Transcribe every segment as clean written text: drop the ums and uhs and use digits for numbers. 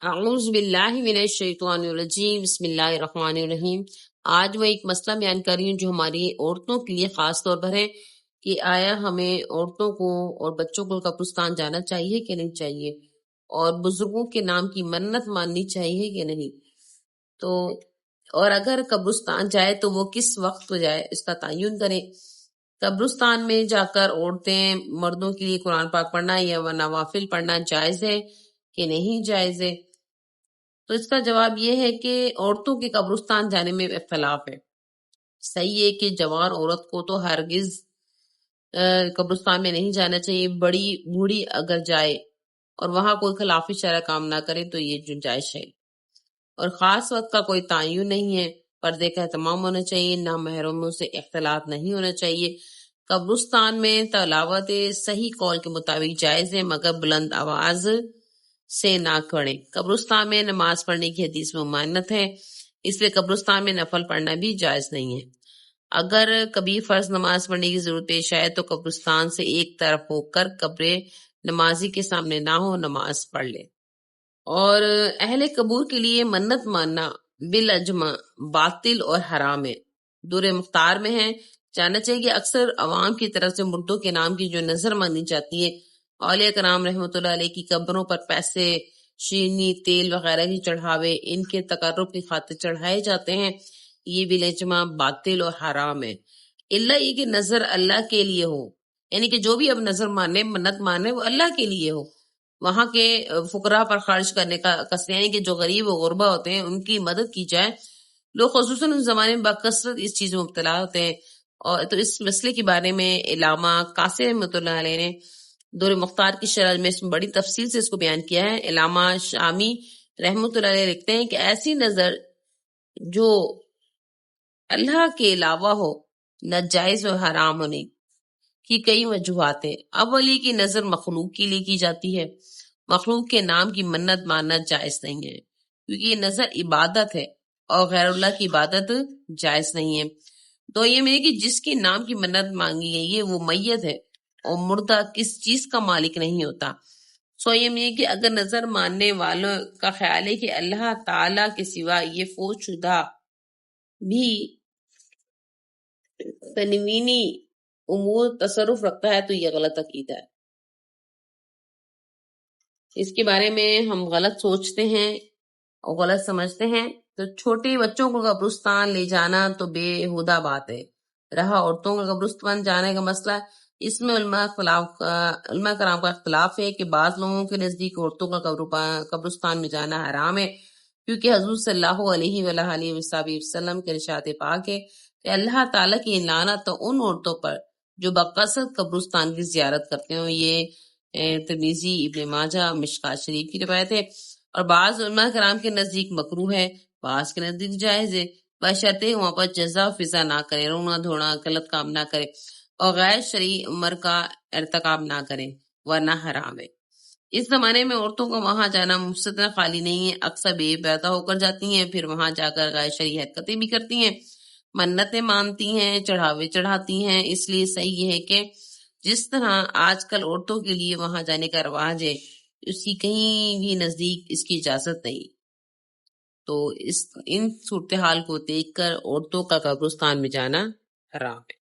اعوذ باللہ من الشیطان الرجیم، بسم اللہ الرحمن الرحیم۔ آج وہ ایک مسئلہ بیان کر رہی ہوں جو ہماری عورتوں کے لیے خاص طور پر ہے کہ آیا ہمیں عورتوں کو اور بچوں کو قبرستان جانا چاہیے کہ نہیں چاہیے، اور بزرگوں کے نام کی منت ماننی چاہیے کہ نہیں۔ تو اور اگر قبرستان جائے تو وہ کس وقت کو جائے، اس کا تعین کریں۔ قبرستان میں جا کر عورتیں مردوں کے لیے قرآن پاک پڑھنا یا نوافل پڑھنا جائز ہے کہ نہیں جائز ہے؟ تو اس کا جواب یہ ہے کہ عورتوں کے قبرستان جانے میں اختلاف ہے۔ صحیح ہے کہ جوان عورت کو تو ہرگز قبرستان میں نہیں جانا چاہیے، بڑی بوڑھی اگر جائے اور وہاں کوئی خلاف شرع کام نہ کرے تو یہ گنجائش ہے، اور خاص وقت کا کوئی تعین نہیں ہے۔ پردے کا اہتمام ہونا چاہیے، نہ محرموں سے اختلاط نہیں ہونا چاہیے۔ قبرستان میں تلاوت صحیح قول کے مطابق جائز ہے، مگر بلند آواز سے نہ پڑھیں۔ قبرستان میں نماز پڑھنے کی حدیث میں ممانعت ہے، اس لیے قبرستان میں نفل پڑھنا بھی جائز نہیں ہے۔ اگر کبھی فرض نماز پڑھنے کی ضرورت پیش آئے تو قبرستان سے ایک طرف ہو کر قبر نمازی کے سامنے نہ ہو نماز پڑھ لے۔ اور اہل قبور کے لیے منت ماننا بالاجماع باطل اور حرام ہے۔ دور مختار میں ہے، جاننا چاہیے کہ اکثر عوام کی طرف سے مردوں کے نام کی جو نظر مانی جاتی ہے، اولیاء کرام رحمۃ اللہ علیہ کی قبروں پر پیسے، شیرنی، تیل وغیرہ کی چڑھاوے ان کے تقرب کی خاطر چڑھائے جاتے ہیں، یہ بالاجماع باطل اور حرام ہے، الا یہ کہ نظر اللہ کے لیے ہو، یعنی کہ جو بھی اب نظر مانے منت مانے وہ اللہ کے لیے ہو، وہاں کے فقراء پر خرچ کرنے کا قصد، یعنی کہ جو غریب و غربا ہوتے ہیں ان کی مدد کی جائے۔ لوگ خصوصاً اس زمانے میں بکثرت اس چیز میں مبتلا ہوتے ہیں، اور تو اس مسئلے کے بارے میں علامہ قاسم رحمۃ اللہ علیہ نے دور مختار کی شرح میں اس میں بڑی تفصیل سے اس کو بیان کیا ہے۔ علامہ شامی رحمۃ اللہ علیہ لکھتے ہیں کہ ایسی نظر جو اللہ کے علاوہ ہو ناجائز و حرام ہونے کی کئی وجوہات ہیں۔ اول یہ کہ نظر مخلوق کے لیے کی جاتی ہے، مخلوق کے نام کی منت ماننا جائز نہیں ہے، کیونکہ یہ نظر عبادت ہے اور غیر اللہ کی عبادت جائز نہیں ہے۔ تو یہ میں کہ جس کے نام کی منت مانگی گئی ہے وہ میت ہے اور مردہ کس چیز کا مالک نہیں ہوتا۔ یہ میں کہ اگر نظر ماننے والوں کا خیال ہے کہ اللہ تعالی کے سوا یہ فوت شدہ بھی تنوینی امور تصرف رکھتا ہے تو یہ غلط عقیدہ ہے۔ اس کے بارے میں ہم غلط سوچتے ہیں اور غلط سمجھتے ہیں، تو چھوٹے بچوں کو قبرستان لے جانا تو بے ہودہ بات ہے۔ رہا عورتوں کا قبرستان جانے کا مسئلہ، اس میں علماء کرام کا اختلاف ہے کہ بعض لوگوں کے نزدیک عورتوں کا قبرستان میں جانا حرام ہے، کیونکہ حضور صلی اللہ علیہ وآلہ وسلم کے ارشاد پاک ہے کہ اللہ تعالیٰ کی لعنت تو ان عورتوں پر جو بقصد قبرستان کی زیارت کرتے ہیں۔ یہ ترمذی، ابن ماجہ، مشکات شریف کی روایت ہے، اور بعض علماء کرام کے نزدیک مکروہ ہے، بعض کے نزدیک جائز ہے، بشرطے وہاں پر جزا فضا نہ کرے، رونا دھونا غلط کام نہ کرے اور غیر شرعی امر کا ارتکاب نہ کرے، ورنہ حرام ہے۔ اس زمانے میں عورتوں کو وہاں جانا مفسد خالی نہیں ہے، اکثر بے پیدا ہو کر جاتی ہیں، پھر وہاں جا کر غیر شرعی حرکتیں بھی کرتی ہیں، منتیں مانتی ہیں، چڑھاوے چڑھاتی ہیں۔ اس لیے صحیح یہ ہے کہ جس طرح آج کل عورتوں کے لیے وہاں جانے کا رواج ہے، اس کی کہیں بھی نزدیک اس کی اجازت نہیں۔ تو ان صورتحال کو دیکھ کر عورتوں کا قبرستان میں جانا حرام ہے۔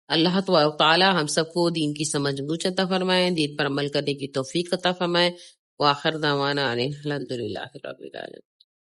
اللہ تعالی ہم سب کو دین کی سمجھ بوجھ عطا فرمائے، دین پر عمل کرنے کی توفیق عطا فرمائے۔ وآخر دعوانا ان الحمد للہ رب العالمین۔